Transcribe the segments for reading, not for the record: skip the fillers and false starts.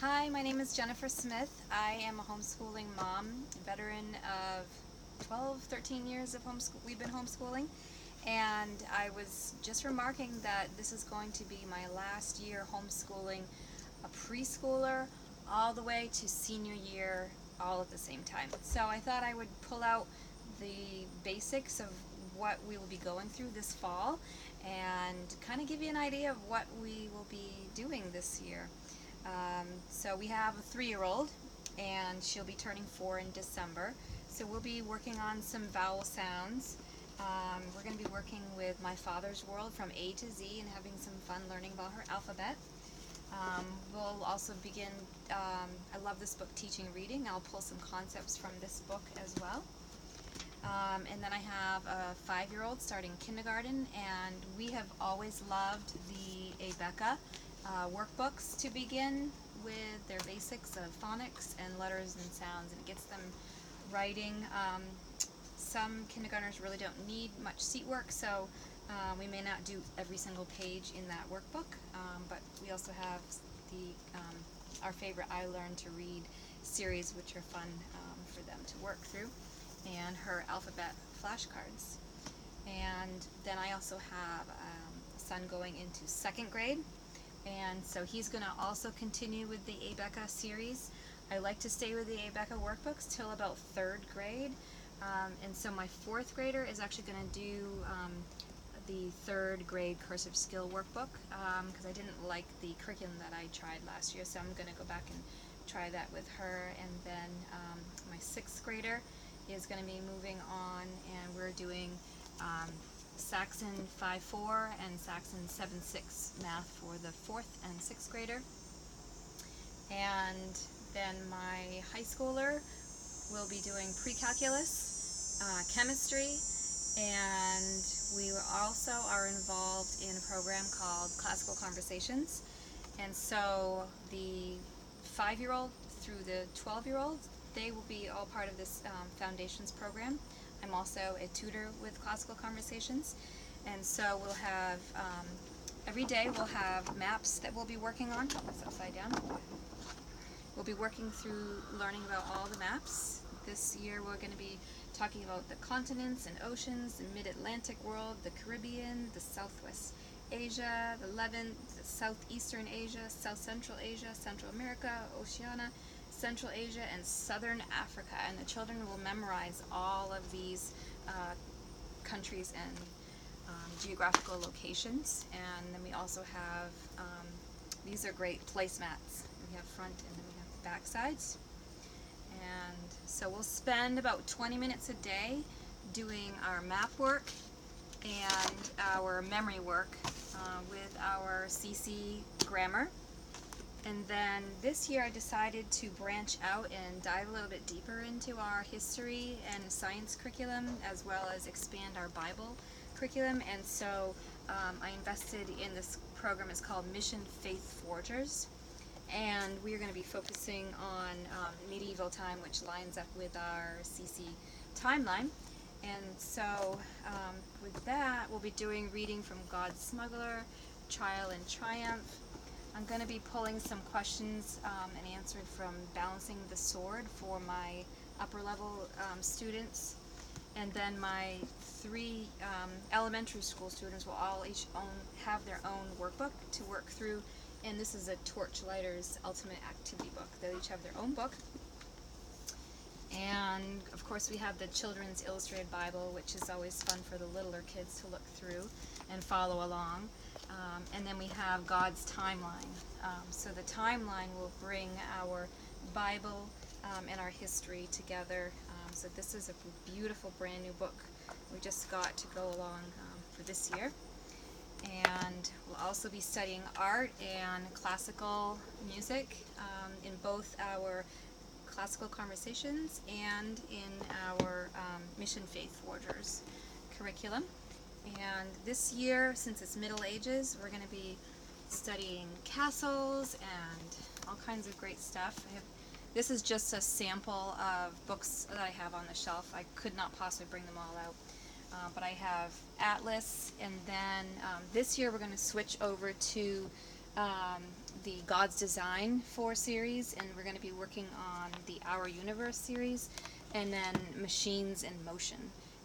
Hi, my name is Jennifer Smith. I am a homeschooling mom, veteran of 12, 13 years of homeschool. We've been homeschooling, and I was just remarking that this is going to be my last year homeschooling a preschooler all the way to senior year all at the same time. So I thought I would pull out the basics of what we will be going through this fall and kind of give you an idea of what we will be doing this year. So we have a 3-year-old, and she'll be turning 4 in December. So we'll be working on some vowel sounds. We're going to be working with My Father's World from A to Z and having some fun learning about her alphabet. We'll also begin, I love this book, Teaching Reading. I'll pull some concepts from this book as well. And then I have a 5-year-old starting kindergarten, and we have always loved the Abeka workbooks to begin with their basics of phonics and letters and sounds, and it gets them writing. Some kindergartners really don't need much seat work, so we may not do every single page in that workbook, but we also have the our favorite I Learn to Read series, which are fun for them to work through, and her alphabet flashcards. And then I also have a son going into 2nd grade, and so he's going to also continue with the Abeka series. I like to stay with the Abeka workbooks till about 3rd grade, and so my 4th grader is actually going to do the 3rd grade cursive skill workbook because I didn't like the curriculum that I tried last year, so I'm going to go back and try that with her. And then my 6th grader is going to be moving on, and we're doing Saxon 5-4 and Saxon 7-6 math for the 4th and 6th grader. And then my high schooler will be doing pre-calculus, chemistry, and we also are involved in a program called Classical Conversations. And so the 5-year-old through the 12-year-old, they will be all part of this foundations program. I'm also a tutor with Classical Conversations, and so we'll have every day we'll have maps that we'll be working on. It's upside down. We'll be working through learning about all the maps. This year we're going to be talking about the continents and oceans, the mid-Atlantic world, the Caribbean, the Southwest Asia, the Levant, the Southeastern Asia, South Central Asia, Central America, Oceania, Central Asia, and Southern Africa. And the children will memorize all of these countries and geographical locations. And then we also have, these are great placemats. We have front and then we have back sides. And so we'll spend about 20 minutes a day doing our map work and our memory work with our CC grammar. And then this year I decided to branch out and dive a little bit deeper into our history and science curriculum, as well as expand our Bible curriculum. And so I invested in this program. It's called Mission Faith Forgers. And we're going to be focusing on medieval time, which lines up with our CC timeline. And so with that, we'll be doing reading from God's Smuggler, Trial and Triumph. I'm going to be pulling some questions and answered from Balancing the Sword for my upper level students. And then my 3 elementary school students will all each have their own workbook to work through. And this is a Torchlighter's Ultimate Activity book. They'll each have their own book. And of course we have the Children's Illustrated Bible, which is always fun for the littler kids to look through and follow along. And then we have God's Timeline. So the timeline will bring our Bible and our history together. So this is a beautiful brand new book we just got to go along for this year. And we'll also be studying art and classical music in both our Classical Conversations and in our Mission Faith Forgers curriculum. And this year, since it's Middle Ages, we're going to be studying castles and all kinds of great stuff. This is just a sample of books that I have on the shelf. I could not possibly bring them all out. But I have Atlas, and then this year we're going to switch over to the God's Design 4 series, and we're going to be working on the Our Universe series, and then Machines in Motion.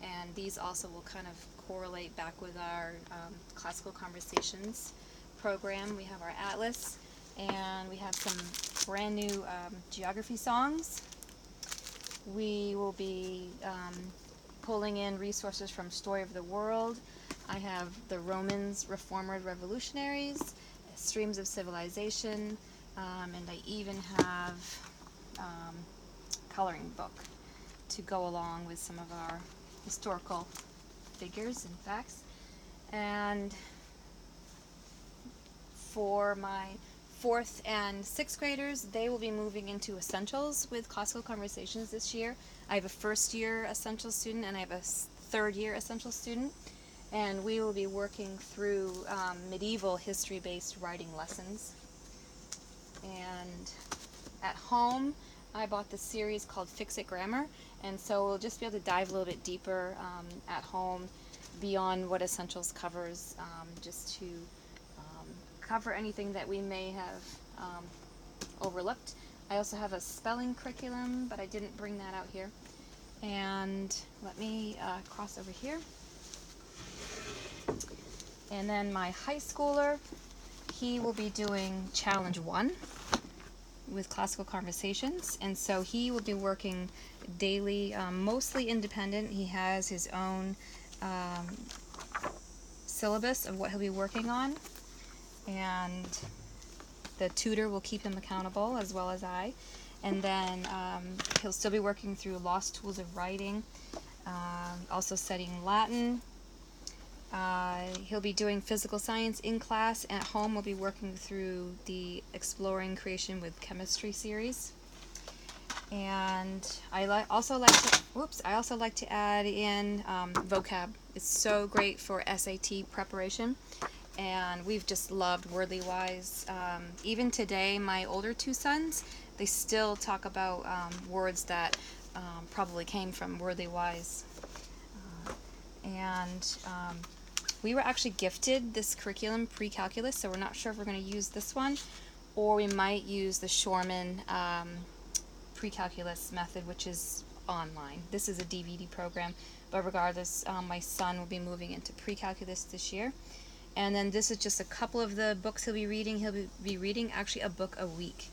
And these also will kind of correlate back with our Classical Conversations program. We have our atlas, and we have some brand new geography songs. We will be pulling in resources from Story of the World. I have the Romans, Reformers, Revolutionaries, Streams of Civilization, and I even have coloring book to go along with some of our historical figures and facts. And for my 4th and 6th graders, they will be moving into Essentials with Classical Conversations this year. I have a first-year Essentials student and I have a third-year Essentials student, and we will be working through medieval history-based writing lessons. And at home, I bought this series called Fix It Grammar, and so we'll just be able to dive a little bit deeper at home beyond what Essentials covers, just to cover anything that we may have overlooked. I also have a spelling curriculum, but I didn't bring that out here. And let me cross over here. And then my high schooler, he will be doing Challenge 1 with Classical Conversations, and so he will be working daily, mostly independent. He has his own syllabus of what he'll be working on, and the tutor will keep him accountable as well as I. And then he'll still be working through Lost Tools of Writing, also studying Latin. He'll be doing physical science in class. At home, we'll be working through the Exploring Creation with Chemistry series. And I also like to add in vocab. It's so great for SAT preparation, and we've just loved Wordly Wise. Even today, my older 2 sons, they still talk about words that probably came from Wordly Wise. We were actually gifted this curriculum, pre-calculus, so we're not sure if we're going to use this one, or we might use the Shorman pre-calculus method, which is online. This is a DVD program, but regardless, my son will be moving into pre-calculus this year. And then this is just a couple of the books he'll be reading. He'll be reading actually a book a week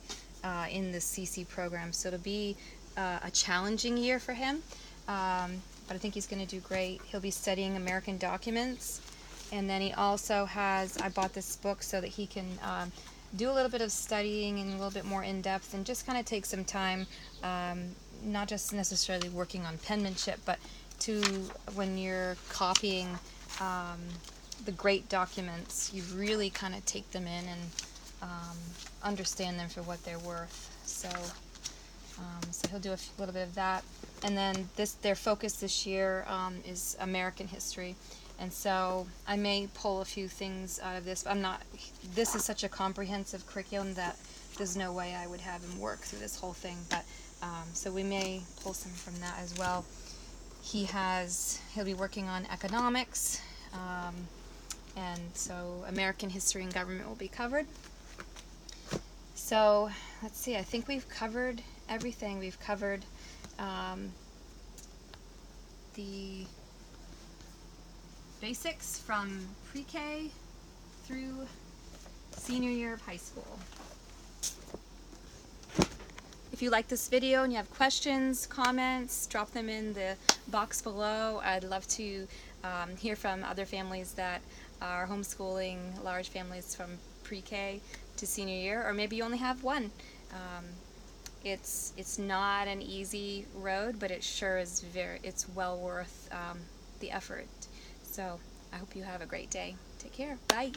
in the CC program, so it'll be a challenging year for him, but I think he's going to do great. He'll be studying American documents, and then he also has, I bought this book so that he can do a little bit of studying and a little bit more in-depth, and just kind of take some time, not just necessarily working on penmanship, but to, when you're copying the great documents, you really kind of take them in and understand them for what they're worth. So he'll do a little bit of that. And then their focus this year is American history. And so I may pull a few things out of this, but this is such a comprehensive curriculum that there's no way I would have him work through this whole thing. But so we may pull some from that as well. He'll be working on economics, and so American history and government will be covered. So let's see, I think we've covered everything. We've covered the basics from pre-K through senior year of high school. If you like this video and you have questions, comments, drop them in the box below. I'd love to hear from other families that are homeschooling large families from pre-K to senior year, or maybe you only have one. It's not an easy road, but it sure is it's well worth the effort. So I hope you have a great day. Take care. Bye.